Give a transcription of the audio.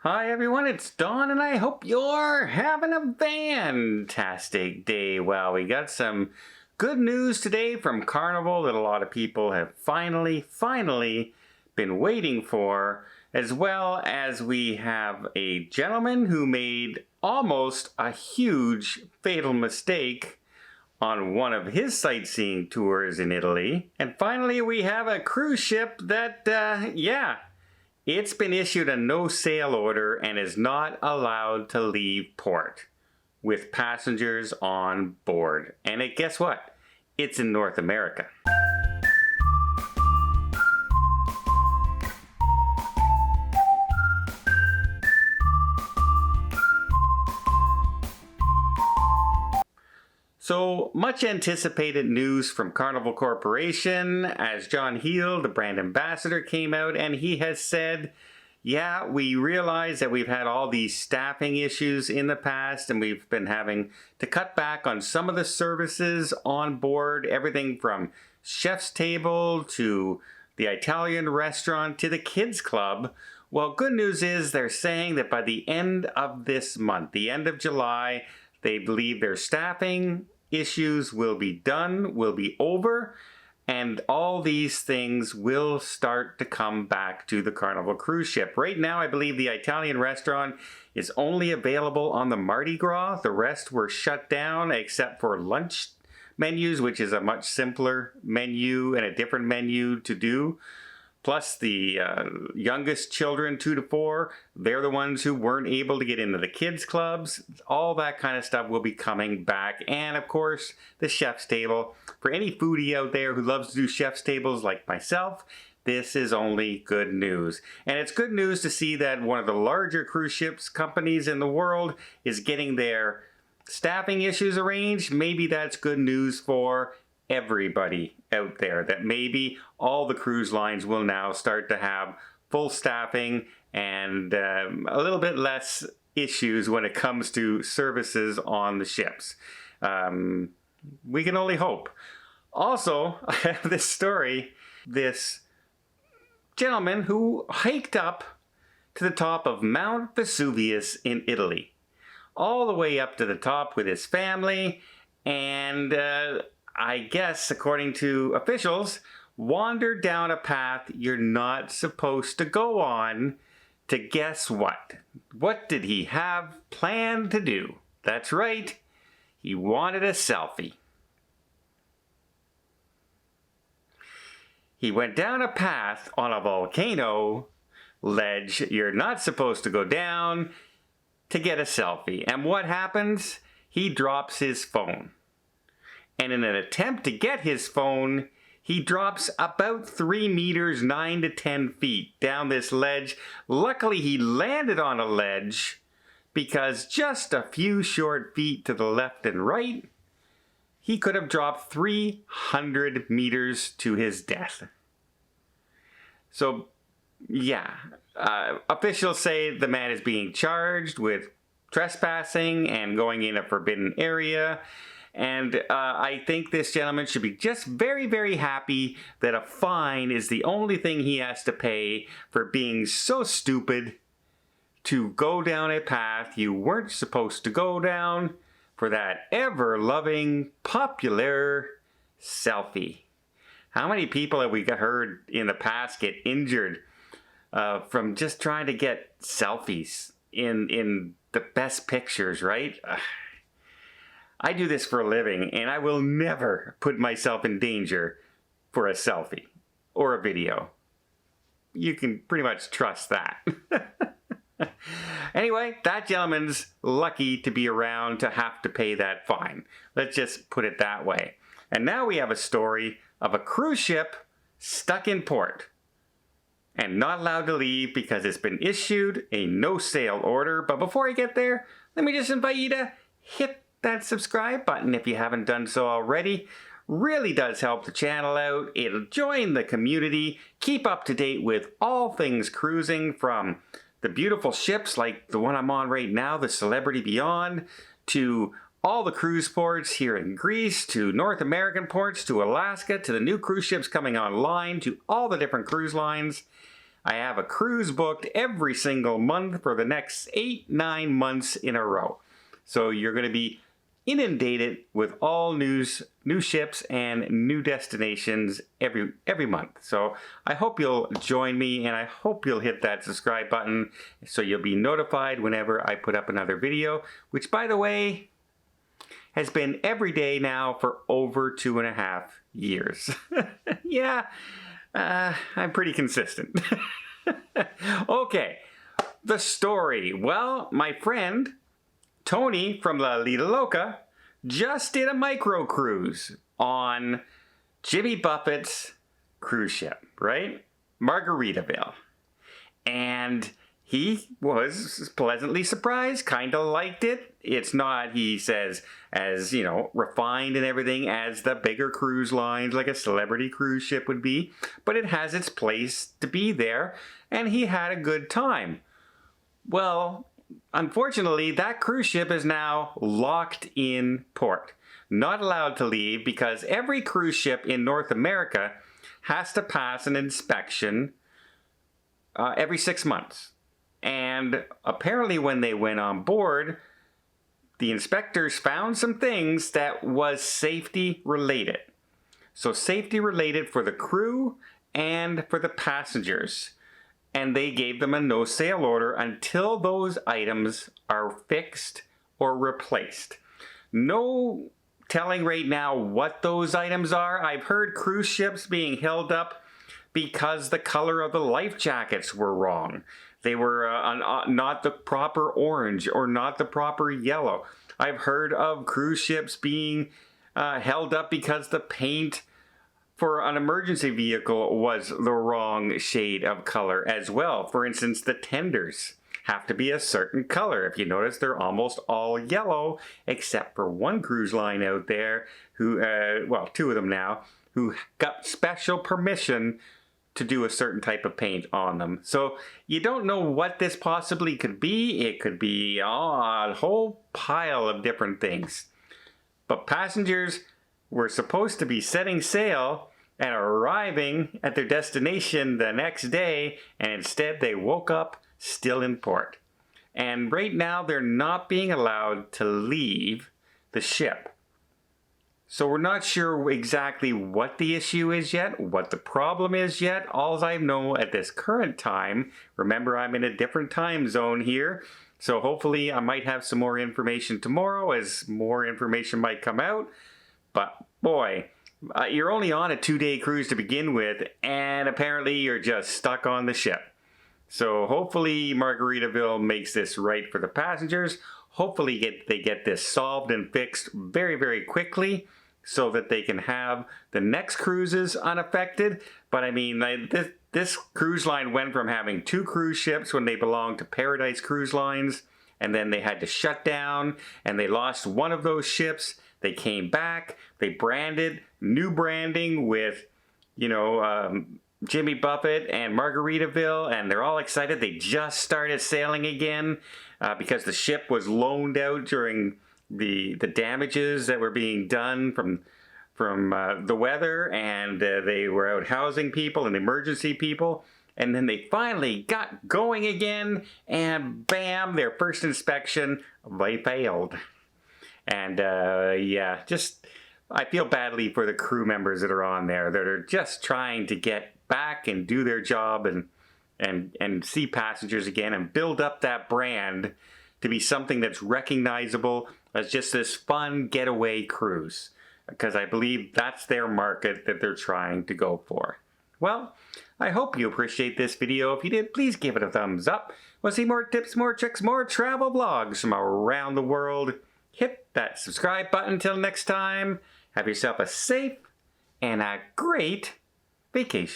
Hi everyone, it's Don and I hope you're having a fantastic day. Well, we got some good news today from Carnival that a lot of people have finally been waiting for, as well as we have a gentleman who made almost a huge fatal mistake on one of his sightseeing tours in Italy. And finally, we have a cruise ship that, it's been issued a no-sail order and is not allowed to leave port with passengers on board. And guess what? It's in North America. So, much anticipated news from Carnival Corporation as John Heel, the brand ambassador, came out and he has said, yeah, we realize that we've had all these staffing issues in the past and we've been having to cut back on some of the services on board, everything from chef's table to the Italian restaurant to the kids club. Well, good news is they're saying that by the end of this month, the end of July, they believe their staffing issues will be done, will be over, and all these things will start to come back to the Carnival cruise ship. Right now, I believe the Italian restaurant is only available on the Mardi Gras. The rest were shut down except for lunch menus, which is a much simpler menu and a different menu to do. Plus the youngest children, 2 to 4, they're the ones who weren't able to get into the kids clubs. All that kind of stuff will be coming back. And of course, the chef's table. For any foodie out there who loves to do chef's tables like myself, this is only good news. And it's good news to see that one of the larger cruise ships companies in the world is getting their staffing issues arranged. Maybe that's good news for everybody out there, that maybe all the cruise lines will now start to have full staffing and a little bit less issues when it comes to services on the ships. We can only hope. Also, I have this story, this gentleman who hiked up to the top of Mount Vesuvius in Italy, all the way up to the top with his family, and I guess, according to officials, wandered down a path you're not supposed to go on to guess what? What did he have planned to do? That's right, he wanted a selfie. He went down a path on a volcano ledge you're not supposed to go down to get a selfie. And what happens? He drops his phone. And in an attempt to get his phone, he drops about 3 meters, 9 to 10 feet down this ledge. Luckily, he landed on a ledge because just a few short feet to the left and right, he could have dropped 300 meters to his death. So, yeah, officials say the man is being charged with trespassing and going in a forbidden area. And I think this gentleman should be just very happy that a fine is the only thing he has to pay for being so stupid to go down a path you weren't supposed to go down for that ever-loving, popular selfie. How many people have we heard in the past get injured from just trying to get selfies in the best pictures, right? I do this for a living, and I will never put myself in danger for a selfie or a video. You can pretty much trust that. Anyway, that gentleman's lucky to be around to have to pay that fine. Let's just put it that way. And now we have a story of a cruise ship stuck in port and not allowed to leave because it's been issued a no-sail order. But before I get there, let me just invite you to hit that subscribe button if you haven't done so already. Really does help the channel out. It'll join the community, keep up to date with all things cruising, from the beautiful ships like the one I'm on right now, the Celebrity Beyond, to all the cruise ports here in Greece, to North American ports, to Alaska, to the new cruise ships coming online, to all the different cruise lines. I have a cruise booked every single month for the next 8-9 months in a row. So you're going to be inundated with all new ships and new destinations every month. So I hope you'll join me, and I hope you'll hit that subscribe button so you'll be notified whenever I put up another video, which, by the way, has been every day now for over 2.5 years. Yeah, I'm pretty consistent. Okay, the story. Well, my friend Tony from La Lita Loca just did a micro cruise on Jimmy Buffett's cruise ship, right? Margaritaville. And he was pleasantly surprised, kind of liked it. It's not, he says, as, you know, refined and everything as the bigger cruise lines like a Celebrity cruise ship would be, but it has its place to be there, and he had a good time. Well, unfortunately, that cruise ship is now locked in port, not allowed to leave, because every cruise ship in North America has to pass an inspection every 6 months. And apparently when they went on board, the inspectors found some things that was safety related. So safety related for the crew and for the passengers. And they gave them a no sail order until those items are fixed or replaced. No telling right now what those items are. I've heard cruise ships being held up because the color of the life jackets were wrong. They were not the proper orange or not the proper yellow. I've heard of cruise ships being held up because the paint for an emergency vehicle was the wrong shade of color as well. For instance, the tenders have to be a certain color. If you notice, they're almost all yellow, except for one cruise line out there who, well, 2 of them now, who got special permission to do a certain type of paint on them. So you don't know what this possibly could be. It could be a whole pile of different things. But passengers were supposed to be setting sail and arriving at their destination the next day, and instead they woke up still in port. And right now they're not being allowed to leave the ship. So we're not sure exactly what the issue is yet, what the problem is yet. All I know at this current time, remember I'm in a different time zone here, so hopefully I might have some more information tomorrow as more information might come out. But boy, you're only on a 2-day cruise to begin with, and apparently you're just stuck on the ship. So hopefully Margaritaville makes this right for the passengers. Hopefully they get this solved and fixed very, very quickly so that they can have the next cruises unaffected. But I mean, this cruise line went from having 2 cruise ships when they belonged to Paradise Cruise Lines, and then they had to shut down, and they lost one of those ships. They came back, they branded, new branding with, you know, Jimmy Buffett and Margaritaville, and they're all excited. They just started sailing again because the ship was loaned out during the damages that were being done from the weather, and they were out housing people and emergency people. And then they finally got going again, and bam, their first inspection, they failed. And yeah, just I feel badly for the crew members that are on there that are just trying to get back and do their job and see passengers again and build up that brand to be something that's recognizable as just this fun getaway cruise, because I believe that's their market that they're trying to go for. Well, I hope you appreciate this video. If you did, please give it a thumbs up. Want to see more tips, more tricks, more travel vlogs from around the world? Hit that subscribe button. Until next time, have yourself a safe and a great vacation.